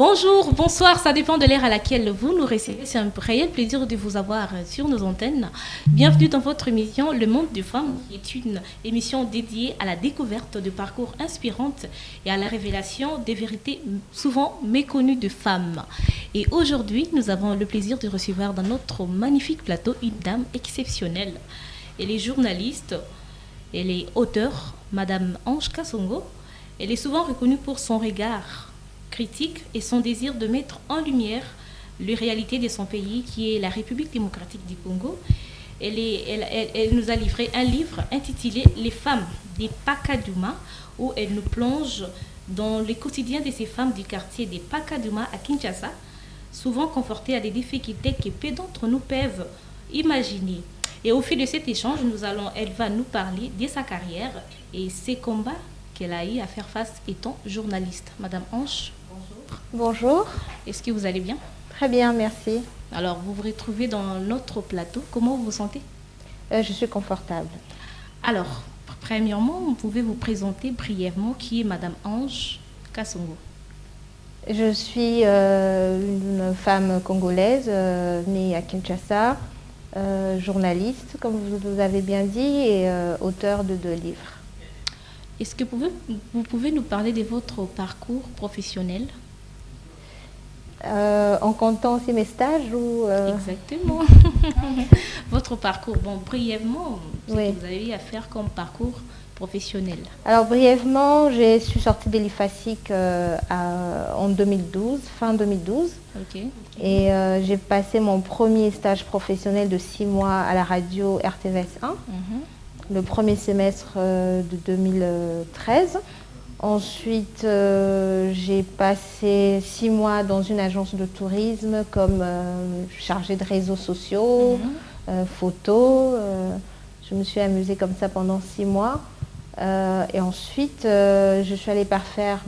Bonjour, bonsoir, ça dépend de l'ère à laquelle vous nous recevez. C'est un réel plaisir de vous avoir sur nos antennes. Bienvenue dans votre émission Le Monde des Femmes, qui est une émission dédiée à la découverte de parcours inspirantes et à la révélation des vérités souvent méconnues de femmes. Et aujourd'hui, nous avons le plaisir de recevoir dans notre magnifique plateau une dame exceptionnelle. Elle est journaliste, elle est auteure, Madame Ange Kasongo. Elle est souvent reconnue pour son regard critique et son désir de mettre en lumière les réalités de son pays, qui est la République démocratique du Congo. Elle nous a livré un livre intitulé « Les femmes des Pacaduma » où elle nous plonge dans le quotidien de ces femmes du quartier des Pacaduma à Kinshasa, souvent confrontées à des difficultés que peu d'entre nous peuvent imaginer. Et au fil de cet échange, elle va nous parler de sa carrière et ses combats qu'elle a eu à faire face étant journaliste. Madame Ange, bonjour. Bonjour. Est-ce que vous allez bien? Très bien, merci. Alors, vous vous retrouvez dans notre plateau. Comment vous vous sentez? Je suis confortable. Alors, premièrement, vous pouvez vous présenter brièvement qui est Madame Ange Kasongo. Je suis une femme congolaise née à Kinshasa, journaliste, comme vous avez bien dit, et auteure de 2 livres. Est-ce que vous pouvez nous parler de votre parcours professionnel? En comptant aussi mes stages ou Exactement. Votre parcours, bon, brièvement, ce que vous avez eu à faire comme parcours professionnel. Alors, brièvement, je suis sortie de l'IFASIC en 2012, fin 2012. Ok. Et j'ai passé mon premier stage professionnel de 6 mois à la radio RTVS 1. Le premier semestre de 2013. Ensuite, j'ai passé 6 mois dans une agence de tourisme comme chargée de réseaux sociaux, photos. Je me suis amusée comme ça pendant 6 mois. Et ensuite, je suis allée parfaire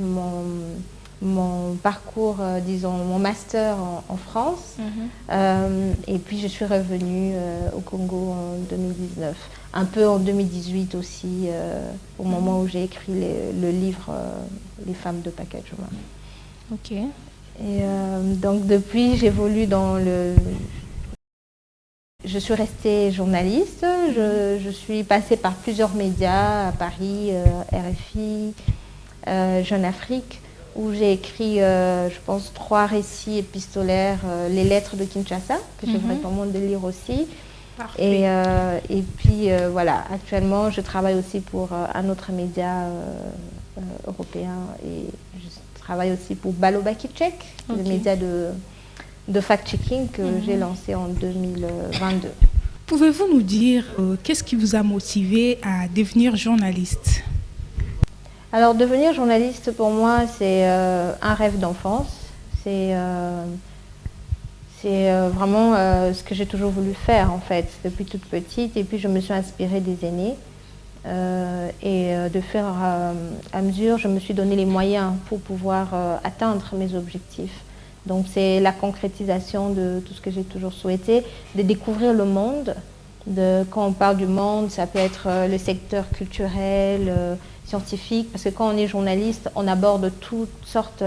mon parcours, disons, mon master en France. Et puis, je suis revenue au Congo en 2019. Un peu en 2018 aussi, au moment où j'ai écrit le livre Les femmes de Pacaduma. Ok. Et donc, depuis, j'évolue dans le... Je suis restée journaliste. Je suis passée par plusieurs médias à Paris, RFI, Jeune Afrique, où j'ai écrit, je pense, 3 récits épistolaires, les lettres de Kinshasa, que je vous recommande de lire aussi. Et puis, voilà, actuellement, je travaille aussi pour un autre média européen et je travaille aussi pour Balobakitchek, le média de fact-checking que j'ai lancé en 2022. Pouvez-vous nous dire qu'est-ce qui vous a motivé à devenir journaliste? Alors, devenir journaliste, pour moi, c'est un rêve d'enfance. C'est vraiment ce que j'ai toujours voulu faire, en fait, depuis toute petite. Et puis, je me suis inspirée des aînés. Et de faire à mesure, je me suis donné les moyens pour pouvoir atteindre mes objectifs. Donc, c'est la concrétisation de tout ce que j'ai toujours souhaité, de découvrir le monde. Quand on parle du monde, ça peut être le secteur culturel, scientifique, parce que quand on est journaliste, on aborde toutes sortes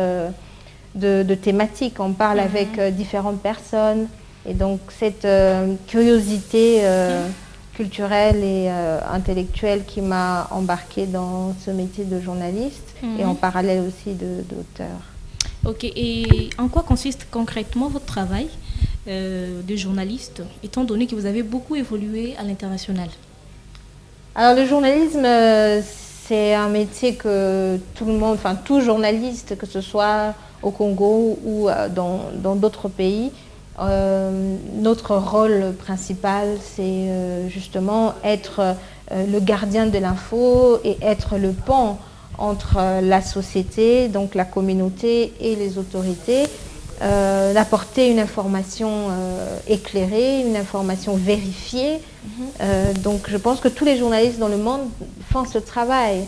de thématiques. On parle avec différentes personnes. Et donc, cette curiosité culturelle et intellectuelle qui m'a embarquée dans ce métier de journaliste et en parallèle aussi d'auteur. Ok, et en quoi consiste concrètement votre travail de journaliste, étant donné que vous avez beaucoup évolué à l'international? Alors, le journalisme, c'est un métier que tout le monde, enfin tout journaliste, que ce soit au Congo ou dans d'autres pays, notre rôle principal, c'est justement être le gardien de l'info et être le pont entre la société, donc la communauté et les autorités, d'apporter une information éclairée, une information vérifiée. Donc je pense que tous les journalistes dans le monde font ce travail.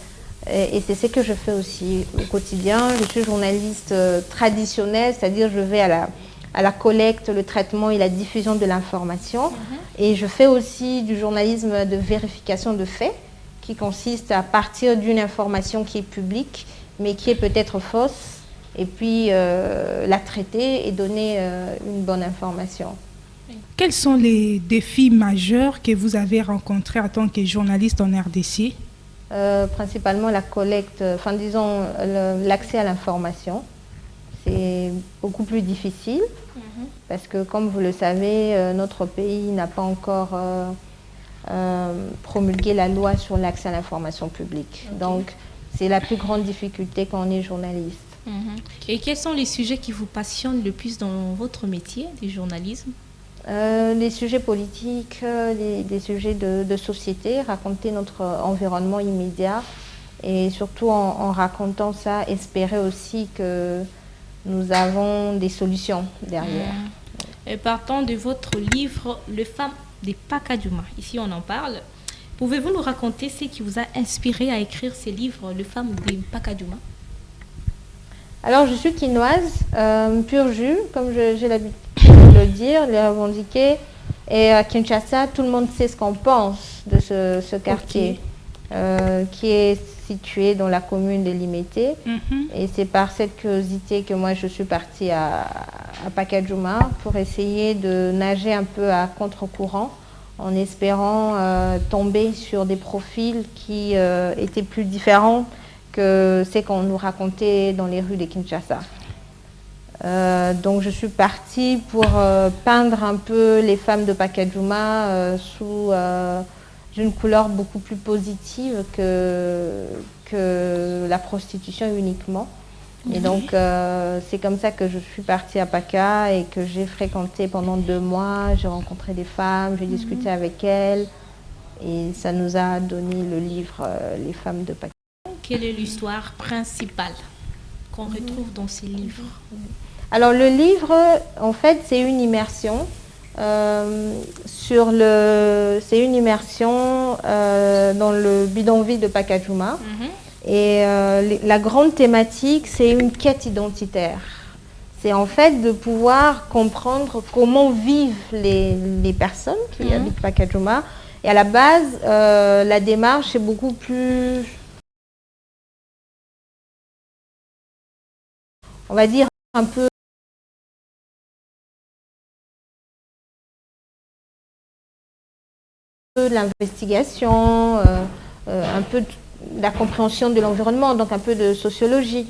Et c'est ce que je fais aussi au quotidien. Je suis journaliste traditionnelle, c'est-à-dire je vais à la collecte, le traitement et la diffusion de l'information. Et je fais aussi du journalisme de vérification de faits, qui consiste à partir d'une information qui est publique, mais qui est peut-être fausse, et puis la traiter et donner une bonne information. Quels sont les défis majeurs que vous avez rencontrés en tant que journaliste en RDC? Principalement la collecte, enfin disons l'accès à l'information. C'est beaucoup plus difficile parce que comme vous le savez, notre pays n'a pas encore promulgué la loi sur l'accès à l'information publique. Okay. Donc c'est la plus grande difficulté quand on est journaliste. Et quels sont les sujets qui vous passionnent le plus dans votre métier du journalisme? Les sujets politiques, des sujets de société, raconter notre environnement immédiat et surtout en racontant ça, espérer aussi que nous avons des solutions derrière. Et partant de votre livre « Les femmes des Pacadjouma », ici on en parle, pouvez-vous nous raconter ce qui vous a inspiré à écrire ce livre « Les femmes des Pacadjouma » ? Alors, je suis quinoise, pur jus, comme j'ai l'habitude de le dire, de le revendiquer. Et à Kinshasa, tout le monde sait ce qu'on pense de ce quartier, qui est situé dans la commune de Limete. Et c'est par cette curiosité que moi, je suis partie à Pacadjouma pour essayer de nager un peu à contre-courant, en espérant tomber sur des profils qui étaient plus différents que c'est qu'on nous racontait dans les rues de Kinshasa. Donc je suis partie pour peindre un peu les femmes de Pacadjouma sous une couleur beaucoup plus positive que la prostitution uniquement. Et donc c'est comme ça que je suis partie à Paca et que j'ai fréquenté pendant 2 mois. J'ai rencontré des femmes, j'ai discuté avec elles et ça nous a donné le livre Les femmes de Paca. Quelle est l'histoire principale qu'on retrouve dans ces livres? Alors le livre, en fait, c'est une immersion c'est une immersion dans le bidonville de Pacadjouma. Et la grande thématique, c'est une quête identitaire. C'est en fait de pouvoir comprendre comment vivent les personnes qui habitent Pacadjouma. Et à la base, la démarche est beaucoup plus, on va dire, un peu de l'investigation, un peu de la compréhension de l'environnement, donc un peu de sociologie.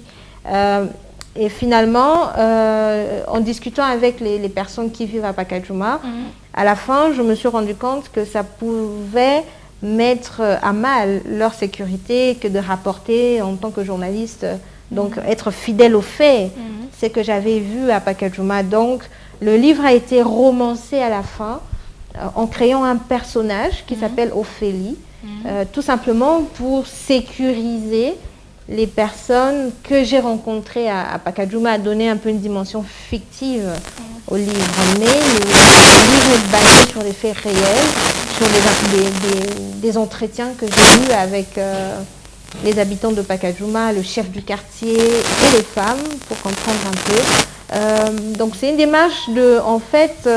Et finalement, en discutant avec les personnes qui vivent à Pacadjouma, à la fin, je me suis rendu compte que ça pouvait mettre à mal leur sécurité que de rapporter en tant que journaliste, donc être fidèle aux faits, c'est ce que j'avais vu à Pacadjouma. Donc le livre a été romancé à la fin en créant un personnage qui s'appelle Ophélie, tout simplement pour sécuriser les personnes que j'ai rencontrées à Pacadjouma, a donné un peu une dimension fictive au livre. Mais le livre est basé sur des faits réels, sur des entretiens que j'ai eus avec les habitants de Pacadjouma, le chef du quartier et les femmes, pour comprendre un peu. Donc c'est une démarche de, en fait,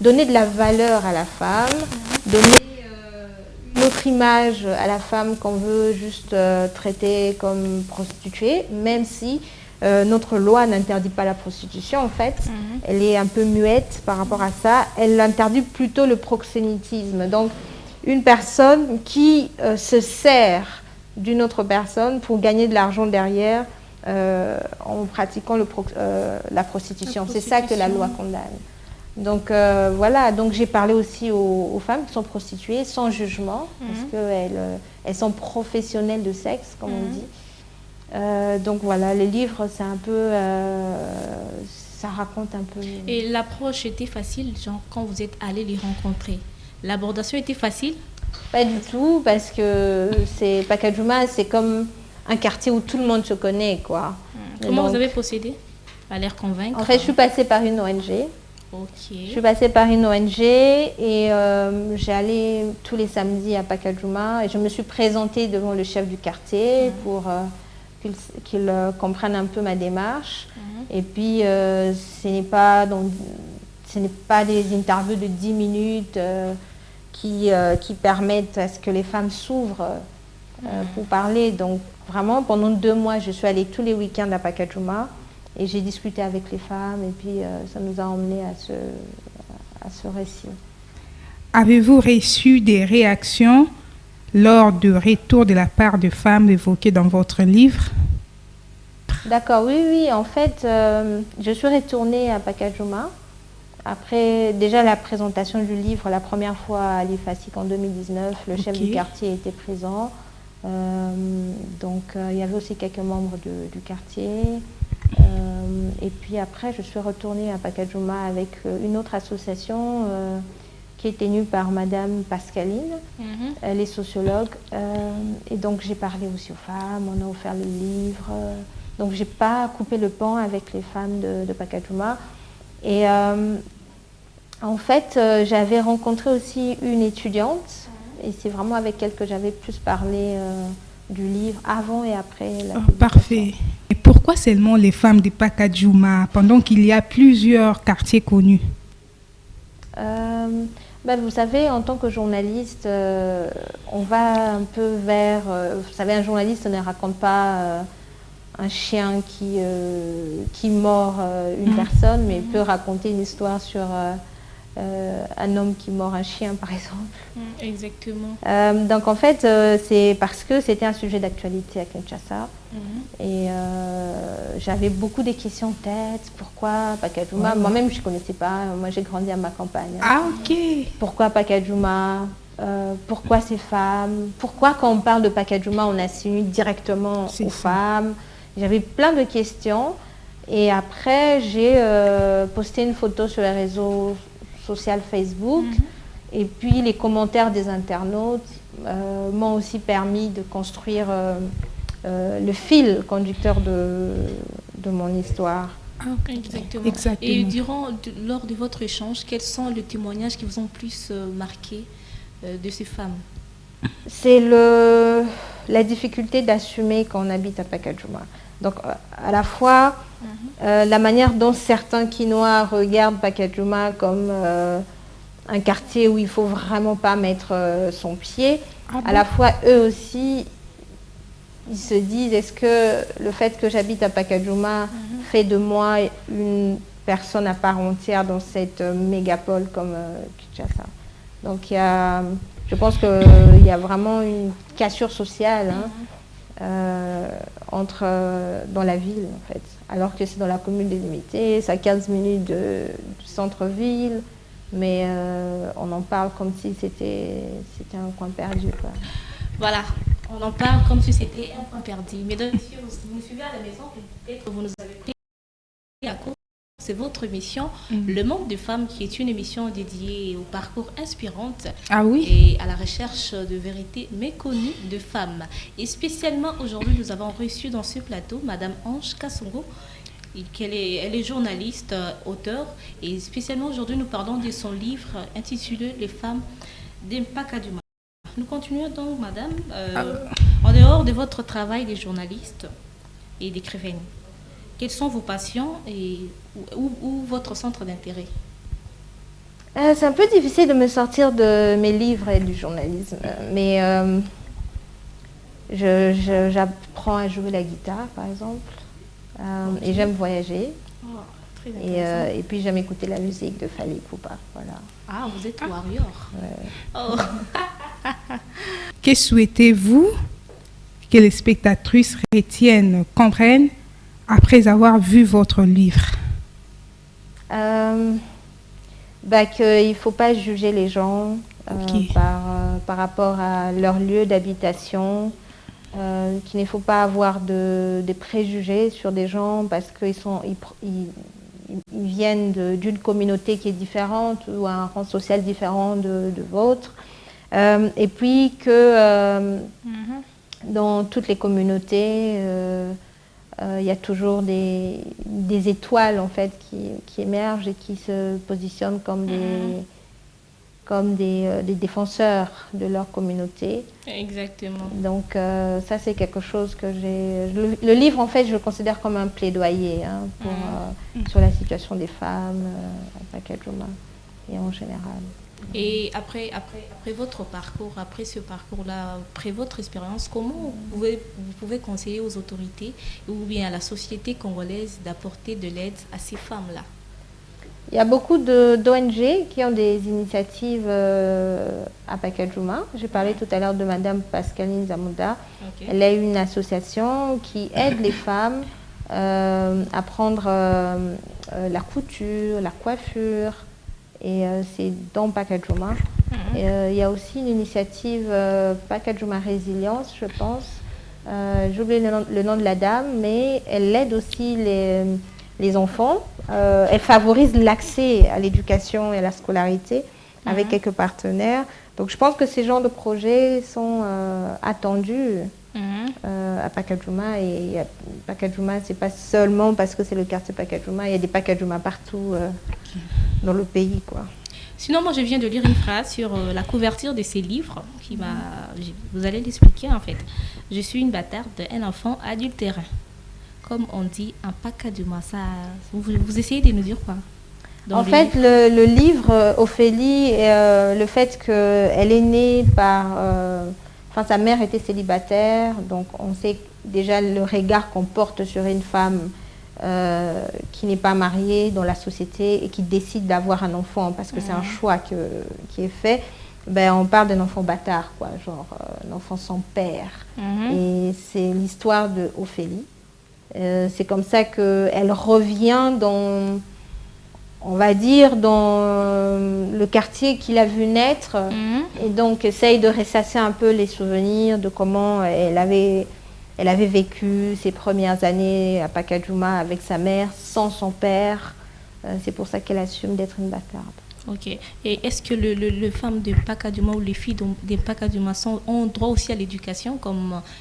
donner de la valeur à la femme, donner une autre image à la femme qu'on veut juste traiter comme prostituée, même si notre loi n'interdit pas la prostitution en fait. Elle est un peu muette par rapport à ça. Elle interdit plutôt le proxénétisme. Donc une personne qui se sert d'une autre personne pour gagner de l'argent derrière en pratiquant la prostitution. C'est ça que la loi condamne. Donc voilà, donc j'ai parlé aussi aux femmes qui sont prostituées sans jugement, parce qu'elles sont professionnelles de sexe, comme on dit. Donc voilà, les livres, c'est un peu, ça raconte un peu. Et l'approche était facile, genre quand vous êtes allé les rencontrer, l'abordation était facile? Pas du tout, parce que Pacadjouma, c'est comme un quartier où tout le monde se connaît, quoi. Comment vous avez procédé à les convaincre? En fait, je suis passée par une ONG. Okay. Je suis passée par une ONG et j'allais tous les samedis à Pacadjouma et je me suis présentée devant le chef du quartier pour qu'il comprenne un peu ma démarche. Et puis, ce n'est pas des interviews de 10 minutes qui permettent à ce que les femmes s'ouvrent pour parler. Donc vraiment, pendant 2 mois, je suis allée tous les week-ends à Pacajuma et j'ai discuté avec les femmes et puis ça nous a emmenés à ce récit. Avez-vous reçu des réactions lors du retour de la part de femmes évoquées dans votre livre? D'accord, oui. En fait, je suis retournée à Pacajuma. Après, déjà la présentation du livre, la première fois à l'IFASIC en 2019, le chef du quartier était présent. Donc, il y avait aussi quelques membres du quartier. Et puis après, je suis retournée à Pacajuma avec une autre association qui est tenue par Madame Pascaline. Elle est sociologue. Et donc, j'ai parlé aussi aux femmes, on a offert le livre. Donc, je n'ai pas coupé le pan avec les femmes de Pacajuma. Et en fait, j'avais rencontré aussi une étudiante. Et c'est vraiment avec elle que j'avais plus parlé du livre avant et après la publication. Parfait. Et pourquoi seulement les femmes de Pacajuma pendant qu'il y a plusieurs quartiers connus? Vous savez, en tant que journaliste, on va un peu vers... vous savez, un journaliste ne raconte pas un chien qui mord une personne, mais peut raconter une histoire sur un homme qui mord un chien, par exemple. Exactement. Donc en fait, c'est parce que c'était un sujet d'actualité à Kinshasa. Et j'avais beaucoup de questions en tête. Pourquoi Pacajuma? Moi-même, je ne connaissais pas. Moi, j'ai grandi à ma campagne. Ah, ok. Pourquoi Pacajuma? Pourquoi ces femmes? Pourquoi quand on parle de Pacajuma, on assimile directement aux femmes? J'avais plein de questions. Et après, j'ai posté une photo sur les réseaux sociaux Facebook. Et puis, les commentaires des internautes m'ont aussi permis de construire le fil conducteur de mon histoire. Exactement. Et lors de votre échange, quels sont les témoignages qui vous ont plus marqué de ces femmes? C'est la difficulté d'assumer quand on habite à Pacajuma. Donc, à la fois, la manière dont certains Quinois regardent Pacajuma comme un quartier où il ne faut vraiment pas mettre son pied, à la fois, eux aussi, ils se disent, est-ce que le fait que j'habite à Pacajuma fait de moi une personne à part entière dans cette mégapole comme Kinshasa? Donc, je pense qu'il y a vraiment une cassure sociale dans la ville, en fait. Alors que c'est dans la commune délimitée, c'est à 15 minutes du centre-ville, mais on en parle comme si c'était un coin perdu, quoi. Voilà, on en parle comme si c'était un coin perdu. Mesdames et messieurs, vous nous suivez à la maison, peut-être que vous nous avez pris à court. C'est votre émission, Le Monde de Femmes, qui est une émission dédiée au parcours inspirante et à la recherche de vérités méconnues de femmes. Et spécialement aujourd'hui, nous avons reçu dans ce plateau Madame Ange Kassongo. Elle est journaliste, auteure, et spécialement aujourd'hui, nous parlons de son livre intitulé Les femmes d'Pacajuma. Nous continuons donc, Madame, en dehors de votre travail de journaliste et d'écrivaine. Quelles sont vos passions et où votre centre d'intérêt? C'est un peu difficile de me sortir de mes livres et du journalisme, mais j'apprends à jouer la guitare, par exemple, et j'aime voyager. Et puis j'aime écouter la musique de Fally Ipupa. Voilà. Ah, vous êtes warrior. Que souhaitez-vous que les spectatrices comprennent après avoir vu votre livre? Qu'il ne faut pas juger les gens par rapport à leur lieu d'habitation, qu'il ne faut pas avoir des préjugés sur des gens parce qu'ils viennent d'une communauté qui est différente ou un rang social différent de vôtre. Et puis que dans toutes les communautés, il y a toujours des étoiles en fait qui émergent et qui se positionnent comme des défenseurs de leur communauté. Exactement. Donc ça c'est quelque chose que le livre en fait je le considère comme un plaidoyer sur la situation des femmes à Pacajuma et en général. Et après votre parcours, après ce parcours-là, après votre expérience, comment vous pouvez conseiller aux autorités ou bien à la société congolaise d'apporter de l'aide à ces femmes-là? Il y a beaucoup d'ONG qui ont des initiatives à Pacajuma. J'ai parlé tout à l'heure de Madame Pascaline Zamouda. Ok. Elle a une association qui aide les femmes à prendre la couture, la coiffure. Et c'est dans Pacajuma. Il y a aussi une initiative Pacajuma Résilience, je pense. J'oublie le nom de la dame, mais elle aide aussi les enfants. Elle favorise l'accès à l'éducation et à la scolarité avec quelques partenaires. Donc je pense que ces genres de projets sont attendus à Pacajuma. Et Pacajuma, c'est pas seulement parce que c'est le quartier Pacajuma, il y a des Pacajuma partout dans le pays, quoi. Sinon, moi, je viens de lire une phrase sur la couverture de ces livres qui m'a... Vous allez l'expliquer, en fait. Je suis une bâtarde, un enfant adultérin. Comme on dit, un Pacajuma, ça... Vous essayez de nous dire quoi En fait, le livre, Ophélie, le fait qu'elle est née par... Enfin, sa mère était célibataire, donc on sait déjà le regard qu'on porte sur une femme qui n'est pas mariée dans la société et qui décide d'avoir un enfant parce que c'est un choix qui est fait. Ben, on parle d'un enfant bâtard, quoi, genre un enfant sans père. Et c'est l'histoire de Ophélie. C'est comme ça qu'elle revient dans... on va dire, dans le quartier qu'il a vu naître, et donc essaye de ressasser un peu les souvenirs de comment elle avait vécu ses premières années à Pacajuma avec sa mère, sans son père. C'est pour ça qu'elle assume d'être une bâtarde. Ok. Et est-ce que les femmes de Pacajuma ou les filles de Pacajuma ont droit aussi à l'éducation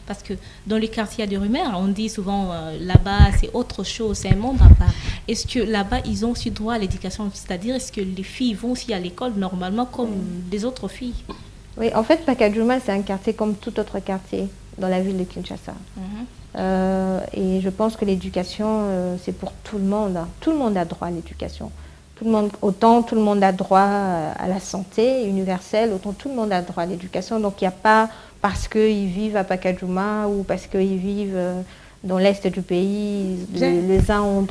parce que dans les quartiers de rumeurs, on dit souvent là-bas c'est autre chose, c'est un monde à part. Est-ce que là-bas ils ont aussi droit à l'éducation? C'est-à-dire est-ce que les filles vont aussi à l'école normalement comme les autres filles? Oui, en fait Pacajuma c'est un quartier comme tout autre quartier dans la ville de Kinshasa. Et je pense que l'éducation c'est pour tout le monde. Tout le monde a droit à l'éducation. Autant tout le monde a droit à la santé universelle, autant tout le monde a droit à l'éducation. Donc il n'y a pas parce qu'ils vivent à Pacajuma ou parce qu'ils vivent dans l'est du pays, les uns ont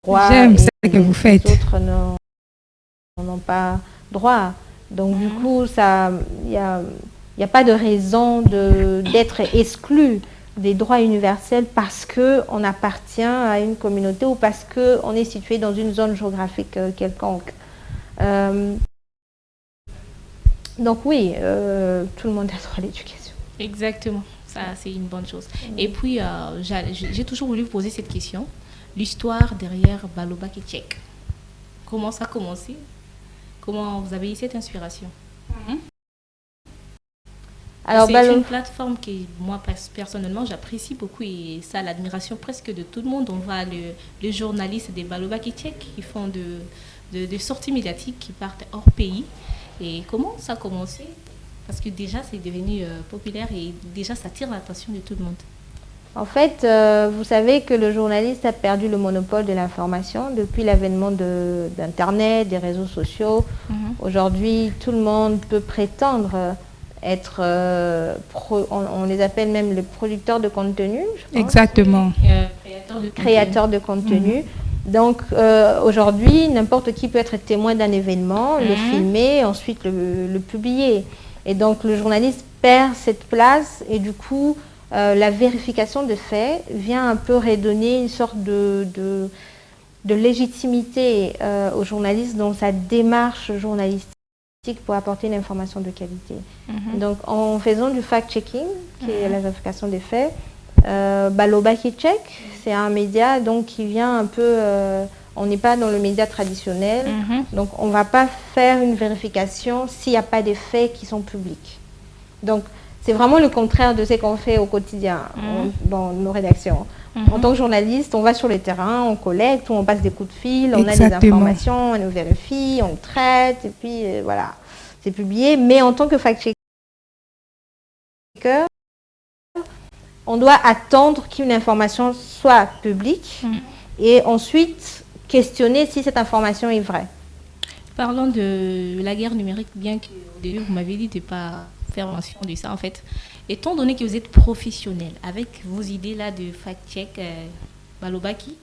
droit J'aime ce que vous faites. Les autres n'ont pas droit. Donc du coup, il n'y a pas de raison d'être exclu des droits universels parce qu'on appartient à une communauté ou parce qu'on est situé dans une zone géographique quelconque. Donc oui, tout le monde a droit à l'éducation. Exactement, ça c'est une bonne chose. Et puis, j'ai toujours voulu vous poser cette question. L'histoire derrière Baloba Kitchek. Comment ça a commencé? Comment vous avez eu cette inspiration? Alors, c'est une plateforme que moi personnellement j'apprécie beaucoup et ça a l'admiration presque de tout le monde. On voit les journalistes des Baloba Kitchek qui font de sorties médiatiques qui partent hors pays. Et comment ça a commencé? Parce que déjà c'est devenu populaire et déjà ça attire l'attention de tout le monde. En fait, vous savez que le journaliste a perdu le monopole de l'information depuis l'avènement d'Internet, des réseaux sociaux. Aujourd'hui, tout le monde peut prétendre être, on les appelle même les producteurs de contenu, je pense. Exactement. Créateurs de contenu. Donc aujourd'hui, n'importe qui peut être témoin d'un événement, le filmer, ensuite le publier. Et donc le journaliste perd cette place et du coup, la vérification de faits vient un peu redonner une sorte de légitimité au journaliste dans sa démarche journalistique pour apporter une information de qualité. Donc en faisant du fact-checking, qui est la vérification des faits, Baloba Kitchek, c'est un média donc, qui vient un peu... on n'est pas dans le média traditionnel, donc on ne va pas faire une vérification s'il n'y a pas des faits qui sont publics. Donc c'est vraiment le contraire de ce qu'on fait au quotidien dans nos rédactions. En tant que journaliste, on va sur le terrain, on collecte, on passe des coups de fil, on a des informations, on nous vérifie, on traite, et puis voilà, c'est publié. Mais en tant que fact-checker, on doit attendre qu'une information soit publique et ensuite questionner si cette information est vraie. Parlons de la guerre numérique, bien qu'au début, vous m'avez dit de ne pas faire mention de ça, en fait. Étant donné que vous êtes professionnel, avec vos idées là de fact-check, Balobaki,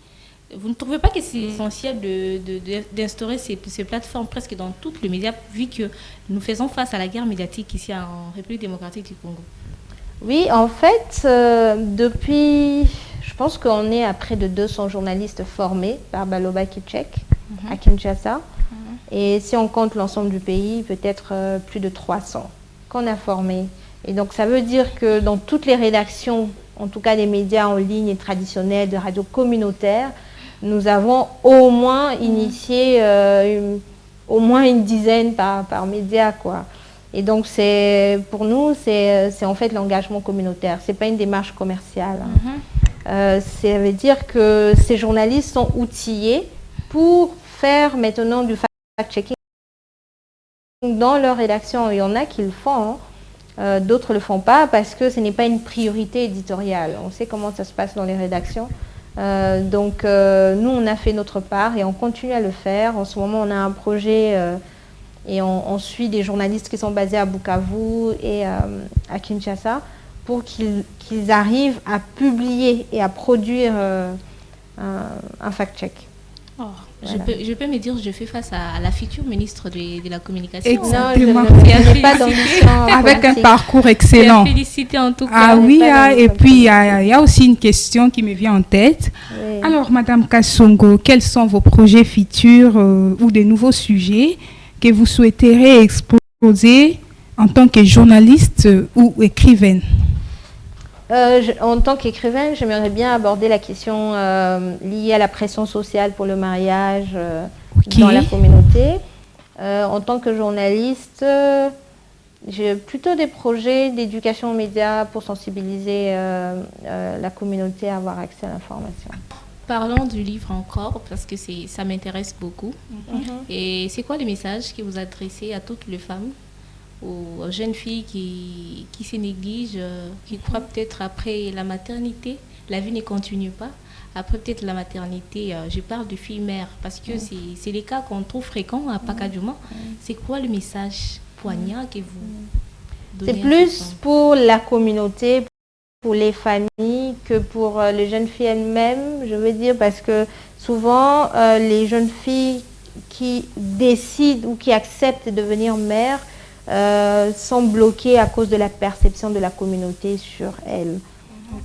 vous ne trouvez pas que c'est essentiel d'instaurer ces plateformes presque dans tous les médias, vu que nous faisons face à la guerre médiatique ici en République démocratique du Congo? Oui, en fait, depuis, je pense qu'on est à près de 200 journalistes formés par Balobaki Check à Kinshasa. Et si on compte l'ensemble du pays, peut-être plus de 300 qu'on a formés. Et donc, ça veut dire que dans toutes les rédactions, en tout cas des médias en ligne et traditionnels, de radio communautaires, nous avons au moins initié au moins une dizaine par média, quoi. Et donc, pour nous, c'est en fait l'engagement communautaire. Ce n'est pas une démarche commerciale. Ça veut dire que ces journalistes sont outillés pour faire maintenant du fact-checking dans leur rédaction. Il y en a qui le font, d'autres ne le font pas parce que ce n'est pas une priorité éditoriale. On sait comment ça se passe dans les rédactions. Donc, nous, on a fait notre part et on continue à le faire. En ce moment, on a un projet et on suit des journalistes qui sont basés à Bukavu et à Kinshasa pour qu'ils arrivent à publier et à produire un fact-check. Oh, voilà. Je peux me dire, je fais face à la future ministre de la Communication. Exactement. Non, je n'ai pas d'ambition. Avec un parcours excellent. Félicité en tout cas. Ah oui, et puis il y a aussi une question qui me vient en tête. Oui. Alors, Madame Kassongo, quels sont vos projets futurs ou des nouveaux sujets que vous souhaiteriez exposer en tant que journaliste ou écrivaine? En tant qu'écrivaine, j'aimerais bien aborder la question liée à la pression sociale pour le mariage dans la communauté. En tant que journaliste, j'ai plutôt des projets d'éducation aux médias pour sensibiliser la communauté à avoir accès à l'information. Parlons du livre encore, parce que ça m'intéresse beaucoup. Et c'est quoi le message que vous adressez à toutes les femmes, aux jeunes filles qui se négligent, qui croient peut-être après la maternité, la vie ne continue pas. Après peut-être la maternité, je parle de filles mères, parce que c'est les cas qu'on trouve fréquents à Pakadouma. C'est quoi le message poignant que vous donnez? C'est plus pour la communauté, pour les familles, que pour les jeunes filles elles-mêmes, je veux dire, parce que souvent, les jeunes filles qui décident ou qui acceptent de devenir mères, sont bloquées à cause de la perception de la communauté sur elles.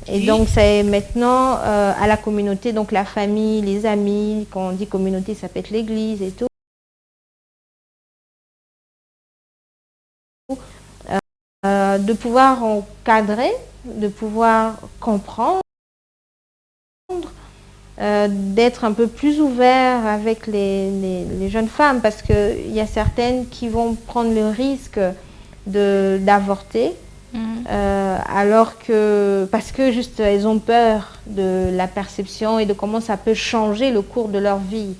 Et donc c'est maintenant à la communauté, donc la famille, les amis, quand on dit communauté, ça peut être l'église et tout, de pouvoir encadrer, de pouvoir comprendre, d'être un peu plus ouvert avec les jeunes femmes, parce qu'il y a certaines qui vont prendre le risque d'avorter, alors que, parce que juste elles ont peur de la perception et de comment ça peut changer le cours de leur vie.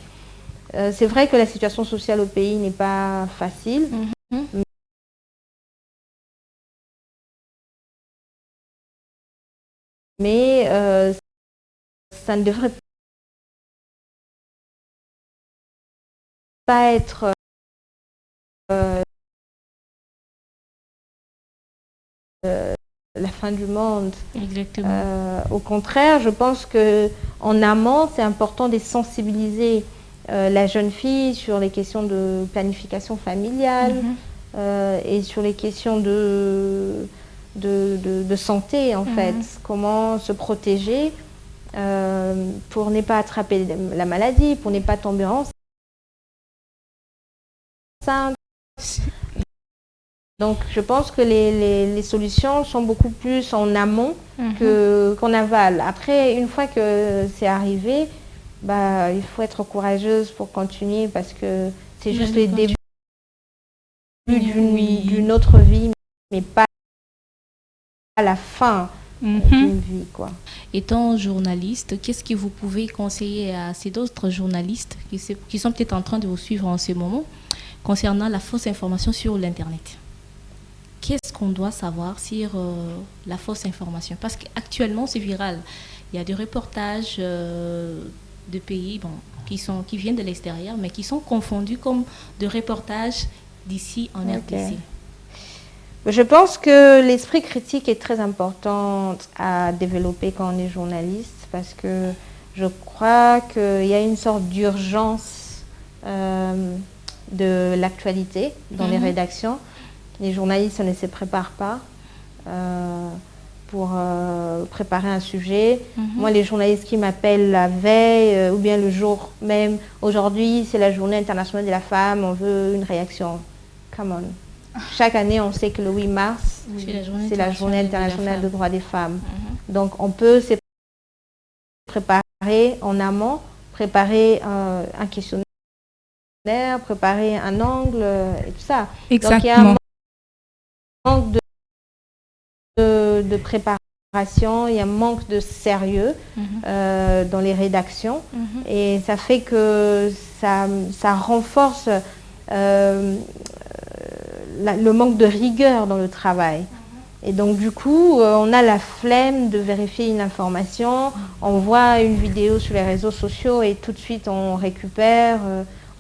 C'est vrai que la situation sociale au pays n'est pas facile, mais ça ne devrait pas être la fin du monde. Exactement. Au contraire, je pense qu'en amont, c'est important de sensibiliser la jeune fille sur les questions de planification familiale et sur les questions de santé, en fait. Comment se protéger pour ne pas attraper la maladie, pour ne pas tomber enceinte. Donc, je pense que les solutions sont beaucoup plus en amont qu'en aval. Après, une fois que c'est arrivé, il faut être courageuse pour continuer, parce que c'est juste les débuts d'une autre vie, mais pas à la fin d'une vie, quoi. Étant journaliste, qu'est-ce que vous pouvez conseiller à ces autres journalistes qui sont peut-être en train de vous suivre en ce moment concernant la fausse information sur l'Internet? Qu'est-ce qu'on doit savoir sur la fausse information? Parce qu'actuellement, c'est viral. Il y a des reportages de pays qui viennent de l'extérieur, mais qui sont confondus comme de reportages d'ici en RDC. Je pense que l'esprit critique est très important à développer quand on est journaliste, parce que je crois qu'il y a une sorte d'urgence de l'actualité dans les rédactions. Les journalistes ne se préparent pas pour préparer un sujet. Moi, les journalistes qui m'appellent la veille ou bien le jour même, aujourd'hui c'est la journée internationale de la femme, on veut une réaction. Come on. Chaque année, on sait que le 8 mars, c'est la journée internationale des droits des femmes. Donc, on peut se préparer en amont, préparer un questionnaire, préparer un angle et tout ça. Exactement. Donc, il y a un manque de préparation, il y a un manque de sérieux dans les rédactions. Et ça fait que ça renforce le manque de rigueur dans le travail. Et donc du coup, on a la flemme de vérifier une information, on voit une vidéo sur les réseaux sociaux et tout de suite on récupère,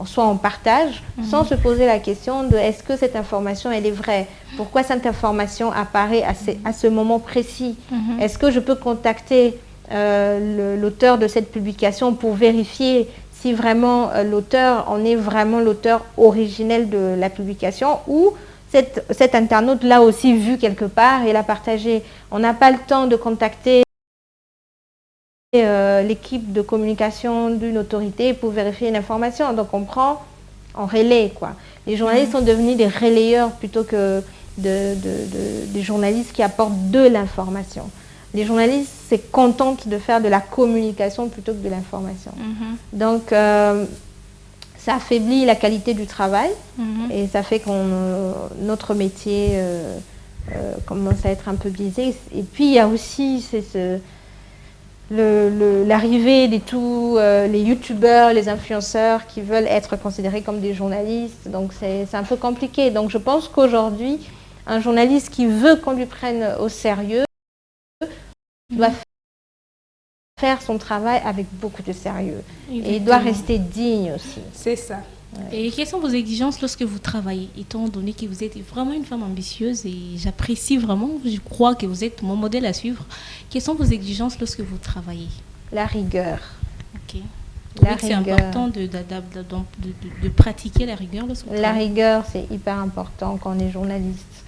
soit on partage, sans se poser la question de est-ce que cette information elle est vraie? Pourquoi cette information apparaît à ce moment précis? Est-ce que je peux contacter l'auteur de cette publication pour vérifier si vraiment l'auteur en est vraiment l'auteur originel de la publication, ou cet internaute l'a aussi vu quelque part et l'a partagé. On n'a pas le temps de contacter l'équipe de communication d'une autorité pour vérifier une information. Donc on prend en relais, quoi. Les journalistes sont devenus des relayeurs plutôt que des journalistes qui apportent de l'information. Les journalistes se contentent de faire de la communication plutôt que de l'information. Donc, ça affaiblit la qualité du travail et ça fait que notre métier commence à être un peu biaisé. Et puis, il y a aussi l'arrivée de tous les youtubeurs, les influenceurs qui veulent être considérés comme des journalistes. Donc, c'est un peu compliqué. Donc, je pense qu'aujourd'hui, un journaliste qui veut qu'on lui prenne au sérieux doit faire son travail avec beaucoup de sérieux. Et il doit rester digne aussi. C'est ça. Ouais. Et quelles sont vos exigences lorsque vous travaillez, étant donné que vous êtes vraiment une femme ambitieuse et j'apprécie vraiment, je crois que vous êtes mon modèle à suivre. Quelles sont vos exigences lorsque vous travaillez? La rigueur. Ok. C'est important de pratiquer la rigueur lorsque vous travaillez? La rigueur, c'est hyper important quand on est journaliste.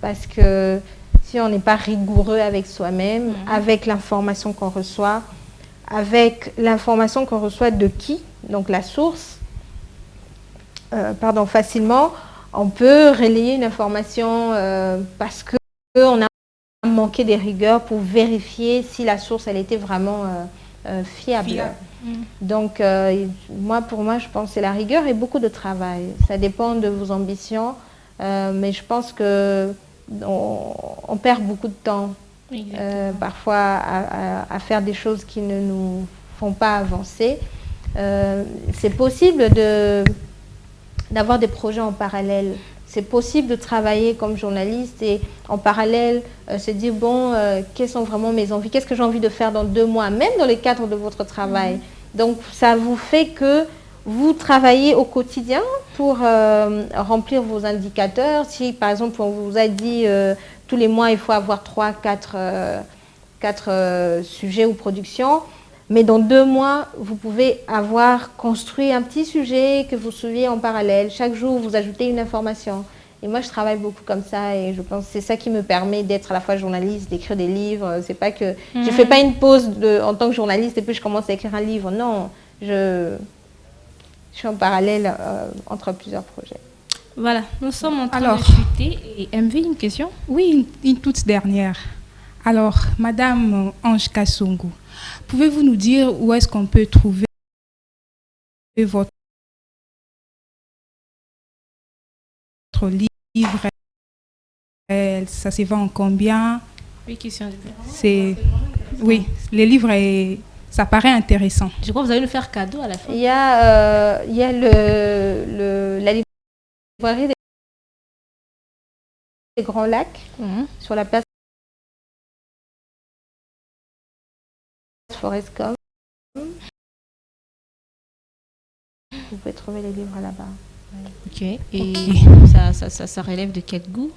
Parce que si on n'est pas rigoureux avec soi-même, avec l'information qu'on reçoit, de qui, donc la source, facilement, on peut relayer une information parce qu'on a manqué des rigueurs pour vérifier si la source, elle était vraiment fiable. Donc, pour moi, je pense que c'est la rigueur et beaucoup de travail. Ça dépend de vos ambitions, mais je pense que on perd beaucoup de temps parfois à faire des choses qui ne nous font pas avancer. C'est possible d'avoir des projets en parallèle. C'est possible de travailler comme journaliste et en parallèle se dire bon, quelles sont vraiment mes envies, qu'est-ce que j'ai envie de faire dans 2 mois, même dans le cadre de votre travail. Donc ça vous fait que vous travaillez au quotidien pour remplir vos indicateurs. Si par exemple on vous a dit tous les mois il faut avoir 3-4 sujets ou productions, mais dans 2 mois vous pouvez avoir construit un petit sujet que vous suivez en parallèle. Chaque jour vous ajoutez une information. Et moi je travaille beaucoup comme ça et je pense que c'est ça qui me permet d'être à la fois journaliste, d'écrire des livres. C'est pas que je fais pas une pause en tant que journaliste et puis je commence à écrire un livre. Non, je suis en parallèle entre plusieurs projets. Voilà, nous sommes en train de chuter. Et MV, une question? Oui, une toute dernière. Alors, Madame Ange Kassongo, pouvez-vous nous dire où est-ce qu'on peut trouver votre livre? Ça se vend combien? Oui, question. Oui, le livre est... Ça paraît intéressant. Je crois que vous allez nous faire cadeau à la fin. Il y a la librairie des Grands Lacs sur la place Forestcom. vous pouvez trouver les livres là-bas. Ok. Et ça relève de quel goût?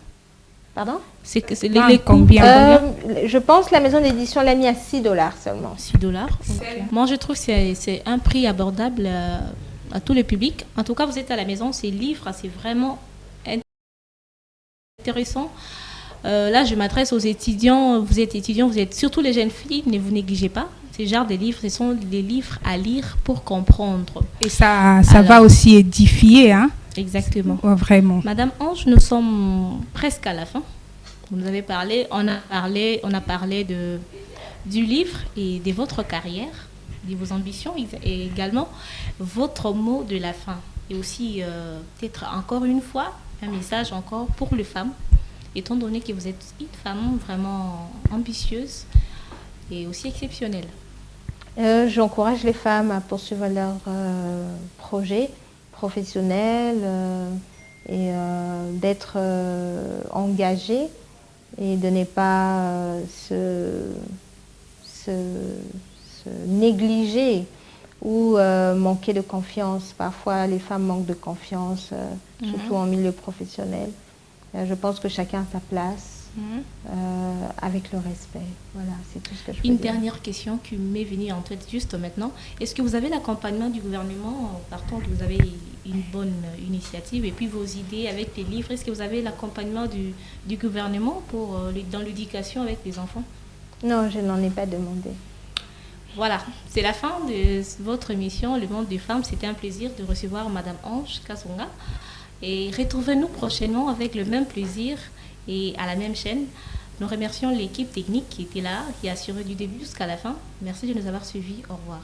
Pardon? C'est les combien? Je pense que la maison d'édition l'a mis à $6 seulement. $6. Okay. Moi, je trouve que c'est un prix abordable à tous les publics. En tout cas, vous êtes à la maison, ces livres, c'est vraiment intéressant. Là, je m'adresse aux étudiants. Vous êtes surtout les jeunes filles, ne vous négligez pas. Ces genres de livres, ce sont des livres à lire pour comprendre. Et ça va aussi édifier, hein? Exactement. Ouais, vraiment. Madame Ange, nous sommes presque à la fin. Vous nous avez parlé, on a parlé du livre et de votre carrière, de vos ambitions et également votre mot de la fin. Et aussi, peut-être encore une fois, un message encore pour les femmes, étant donné que vous êtes une femme vraiment ambitieuse et aussi exceptionnelle. J'encourage les femmes à poursuivre leurs projets professionnels et d'être engagées et de ne pas se négliger ou manquer de confiance. Parfois, les femmes manquent de confiance, surtout en milieu professionnel. Je pense que chacun a sa place. Avec le respect. Voilà, c'est tout ce que je peux dire. Une dernière question qui m'est venue en tête juste maintenant. Est-ce que vous avez l'accompagnement du gouvernement, partant que vous avez une bonne initiative et puis vos idées avec les livres, est-ce que vous avez l'accompagnement du gouvernement dans l'éducation avec les enfants? Non, je n'en ai pas demandé. Voilà, c'est la fin de votre émission Le Monde des Femmes. C'était un plaisir de recevoir Madame Ange Kasonga. Et retrouvez-nous prochainement avec le même plaisir et à la même chaîne. Nous remercions l'équipe technique qui était là, qui a assuré du début jusqu'à la fin. Merci de nous avoir suivis. Au revoir.